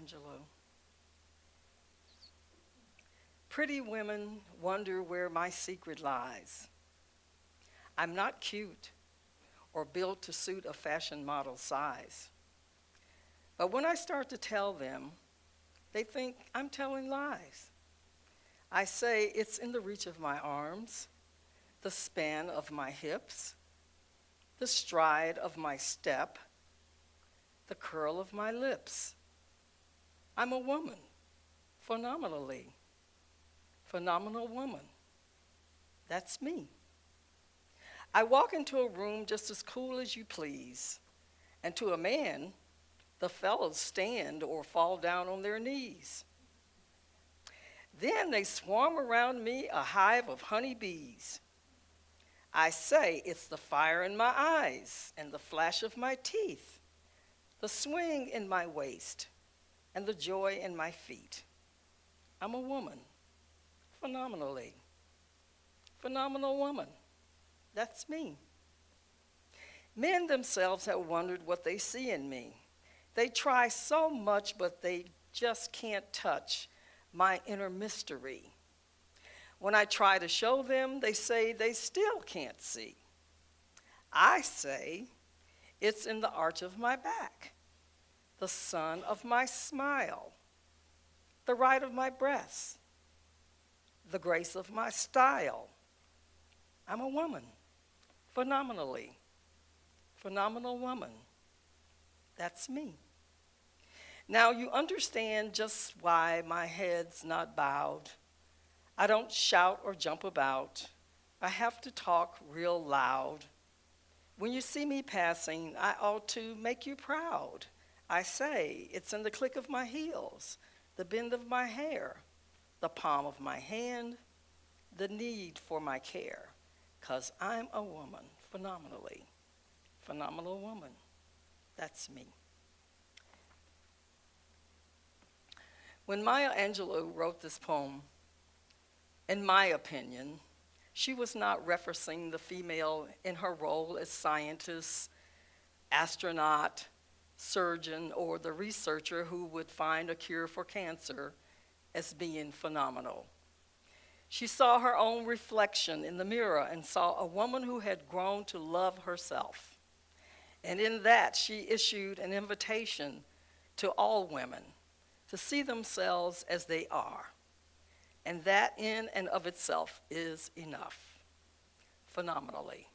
Angelou. Pretty women wonder where my secret lies. I'm not cute or built to suit a fashion model size. But when I start to tell them, they think I'm telling lies. I say it's in the reach of my arms, the span of my hips, the stride of my step, the curl of my lips. I'm a woman, phenomenally. Phenomenal woman. That's me. I walk into a room just as cool as you please, and to a man, the fellows stand or fall down on their knees. Then they swarm around me, a hive of honeybees. I say it's the fire in my eyes and the flash of my teeth, the swing in my waist and the joy in my feet. I'm a woman, phenomenally. Phenomenal woman. That's me. Men themselves have wondered what they see in me. They try so much, but they just can't touch my inner mystery. When I try to show them, they say they still can't see. I say it's in the arch of my back, the sun of my smile, the right of my breast, the grace of my style. I'm a woman, phenomenally. Phenomenal woman. That's me. Now you understand just why my head's not bowed. I don't shout or jump about. I have to talk real loud. When you see me passing, I ought to make you proud. I say it's in the click of my heels, the bend of my hair, the palm of my hand, the need for my care, 'cause I'm a woman, phenomenally. Phenomenal woman. That's me. When Maya Angelou wrote this poem, in my opinion, she was not referencing the female in her role as scientist, astronaut, surgeon, or the researcher who would find a cure for cancer as being phenomenal. She saw her own reflection in the mirror and saw a woman who had grown to love herself. And in that, she issued an invitation to all women to see themselves as they are. And that in and of itself is enough, phenomenally.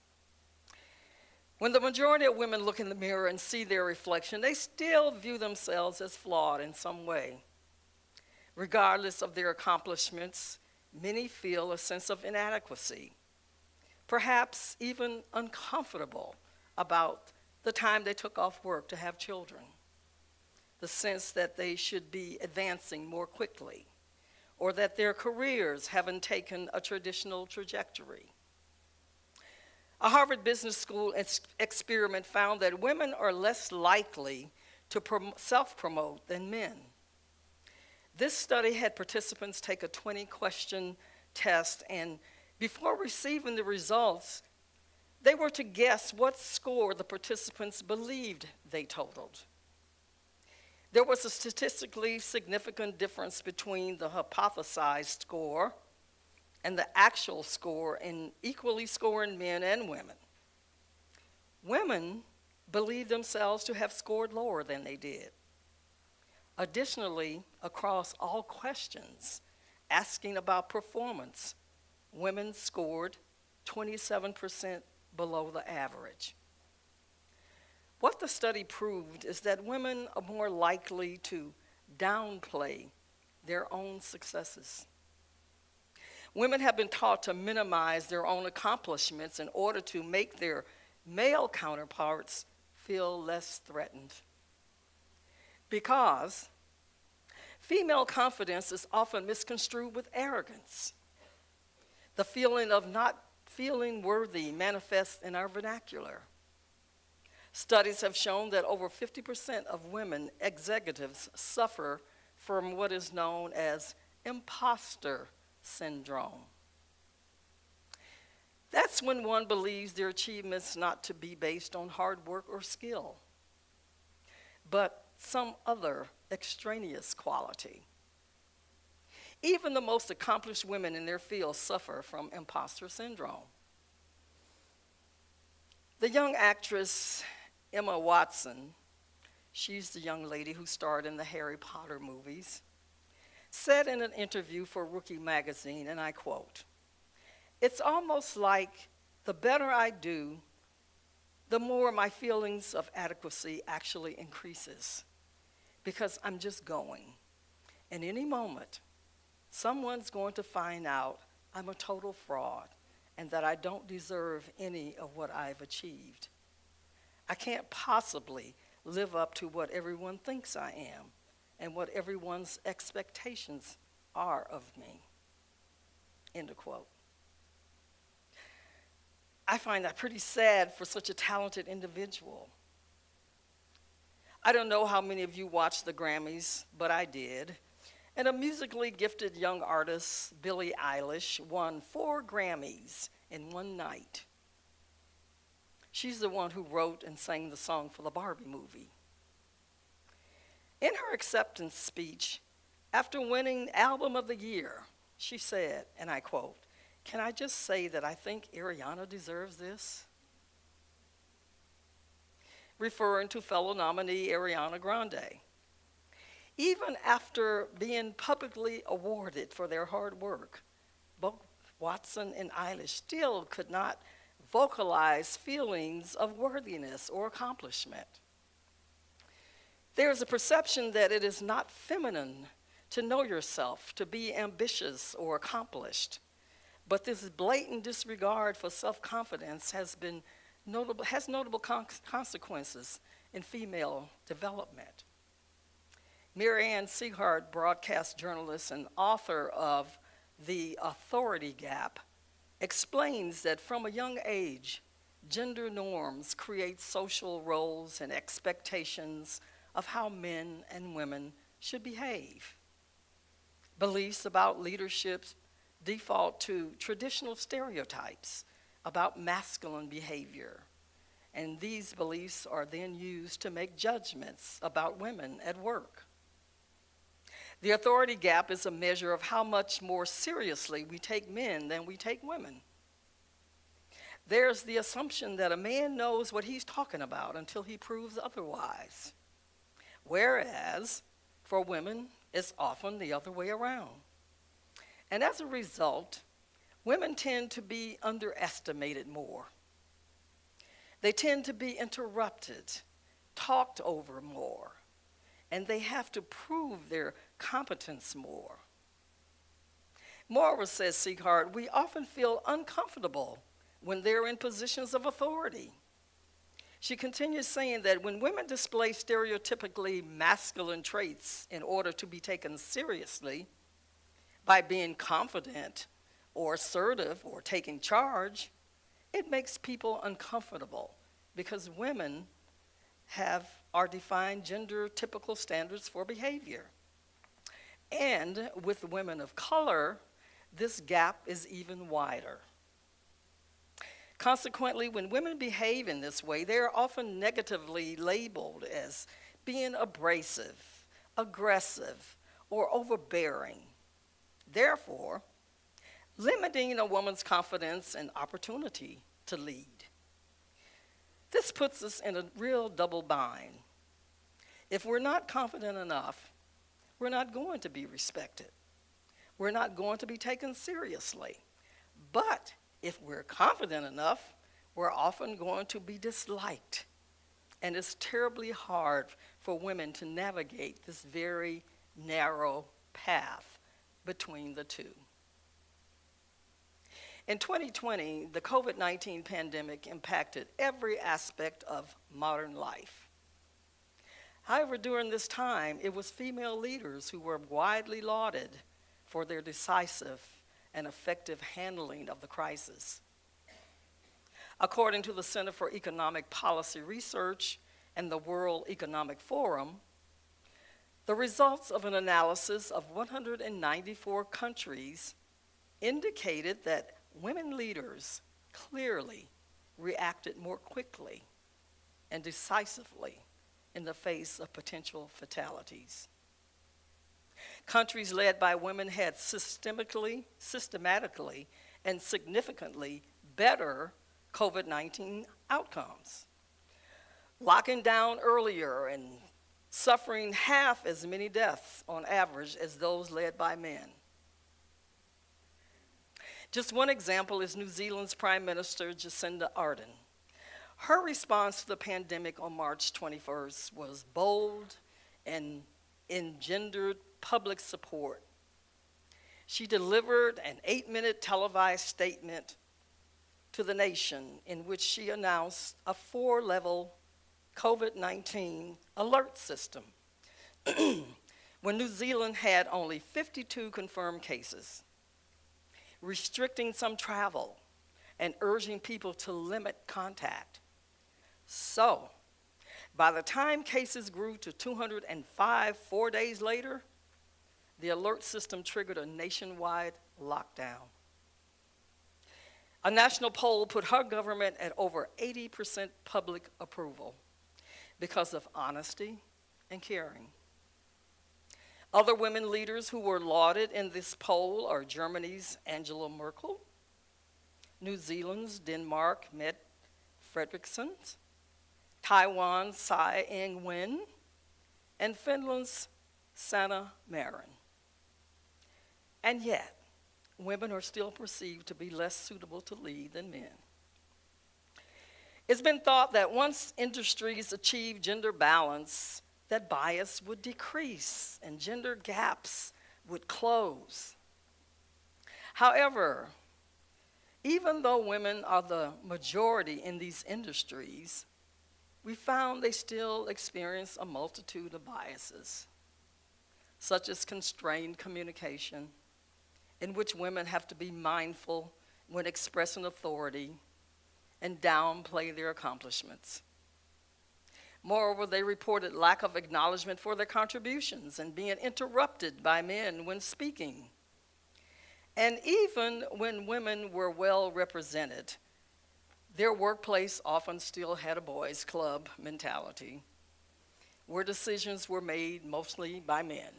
When the majority of women look in the mirror and see their reflection, they still view themselves as flawed in some way. Regardless of their accomplishments, many feel a sense of inadequacy, perhaps even uncomfortable about the time they took off work to have children, the sense that they should be advancing more quickly, or that their careers haven't taken a traditional trajectory. A Harvard Business School experiment found that women are less likely to self-promote than men. This study had participants take a 20-question test, and before receiving the results, they were to guess what score the participants believed they totaled. There was a statistically significant difference between the hypothesized score and the actual score in equally scoring men and women. Women believed themselves to have scored lower than they did. Additionally, across all questions asking about performance, women scored 27% below the average. What the study proved is that women are more likely to downplay their own successes. Women have been taught to minimize their own accomplishments in order to make their male counterparts feel less threatened. Because female confidence is often misconstrued with arrogance. The feeling of not feeling worthy manifests in our vernacular. Studies have shown that over 50% of women executives suffer from what is known as imposter syndrome. That's when one believes their achievements not to be based on hard work or skill, but some other extraneous quality. Even the most accomplished women in their field suffer from imposter syndrome. The young actress Emma Watson, she's the young lady who starred in the Harry Potter movies, said in an interview for Rookie magazine, and I quote, "It's almost like the better I do, the more my feelings of adequacy actually increases, because I'm just going. And any moment, someone's going to find out I'm a total fraud and that I don't deserve any of what I've achieved. I can't possibly live up to what everyone thinks I am and what everyone's expectations are of me." End of quote. I find that pretty sad for such a talented individual. I don't know how many of you watched the Grammys, but I did. And a musically gifted young artist, Billie Eilish, won 4 Grammys in one night. She's the one who wrote and sang the song for the Barbie movie. In her acceptance speech, after winning Album of the Year, she said, and I quote, "Can I just say that I think Ariana deserves this?" Referring to fellow nominee Ariana Grande. Even after being publicly awarded for their hard work, both Watson and Eilish still could not vocalize feelings of worthiness or accomplishment. There is a perception that it is not feminine to know yourself, to be ambitious or accomplished. But this blatant disregard for self-confidence has notable consequences in female development. Marianne Sieghart, broadcast journalist and author of The Authority Gap, explains that from a young age, gender norms create social roles and expectations of how men and women should behave. Beliefs about leadership default to traditional stereotypes about masculine behavior, and these beliefs are then used to make judgments about women at work. The authority gap is a measure of how much more seriously we take men than we take women. There's the assumption that a man knows what he's talking about until he proves otherwise, whereas for women, it's often the other way around. And as a result, women tend to be underestimated more. They tend to be interrupted, talked over more, and they have to prove their competence more. Moreover, says Sieghart, we often feel uncomfortable when they're in positions of authority. She continues saying that when women display stereotypically masculine traits in order to be taken seriously, by being confident or assertive or taking charge, it makes people uncomfortable because women are defined gender typical standards for behavior. And with women of color, this gap is even wider. Consequently, when women behave in this way, they are often negatively labeled as being abrasive, aggressive, or overbearing. Therefore, limiting a woman's confidence and opportunity to lead. This puts us in a real double bind. If we're not confident enough, we're not going to be respected. We're not going to be taken seriously. But if we're confident enough, we're often going to be disliked. And it's terribly hard for women to navigate this very narrow path between the two. In 2020, the COVID-19 pandemic impacted every aspect of modern life. However, during this time, it was female leaders who were widely lauded for their decisive and effective handling of the crisis. According to the Center for Economic Policy Research and the World Economic Forum, the results of an analysis of 194 countries indicated that women leaders clearly reacted more quickly and decisively in the face of potential fatalities. Countries led by women had systematically, and significantly better COVID-19 outcomes, locking down earlier and suffering half as many deaths on average as those led by men. Just one example is New Zealand's Prime Minister, Jacinda Ardern. Her response to the pandemic on March 21st was bold and engendered public support. She delivered an 8-minute televised statement to the nation in which she announced a 4-level COVID-19 alert system when New Zealand had only 52 confirmed cases, restricting some travel and urging people to limit contact. So, by the time cases grew to 205 4 days later, the alert system triggered a nationwide lockdown. A national poll put her government at over 80% public approval because of honesty and caring. Other women leaders who were lauded in this poll are Germany's Angela Merkel, New Zealand's Denmark Mette Frederiksen, Taiwan's Tsai Ing-wen, and Finland's Sanna Marin. And yet, women are still perceived to be less suitable to lead than men. It's been thought that once industries achieve gender balance, that bias would decrease and gender gaps would close. However, even though women are the majority in these industries, we found they still experience a multitude of biases, such as constrained communication, in which women have to be mindful when expressing authority and downplay their accomplishments. Moreover, they reported lack of acknowledgement for their contributions and being interrupted by men when speaking. And even when women were well represented, their workplace often still had a boys' club mentality, where decisions were made mostly by men.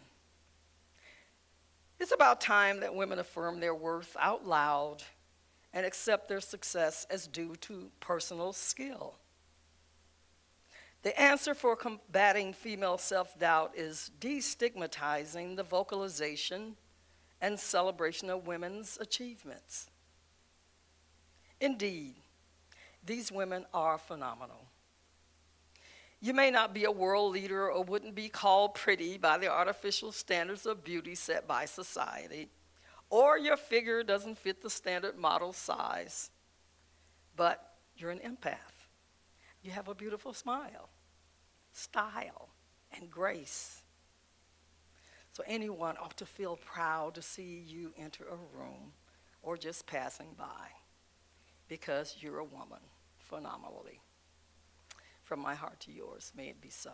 It's about time that women affirm their worth out loud and accept their success as due to personal skill. The answer for combating female self-doubt is destigmatizing the vocalization and celebration of women's achievements. Indeed, these women are phenomenal. You may not be a world leader or wouldn't be called pretty by the artificial standards of beauty set by society, or your figure doesn't fit the standard model size, but you're an empath. You have a beautiful smile, style, and grace. So anyone ought to feel proud to see you enter a room or just passing by, because you're a woman phenomenally. From my heart to yours, may it be so.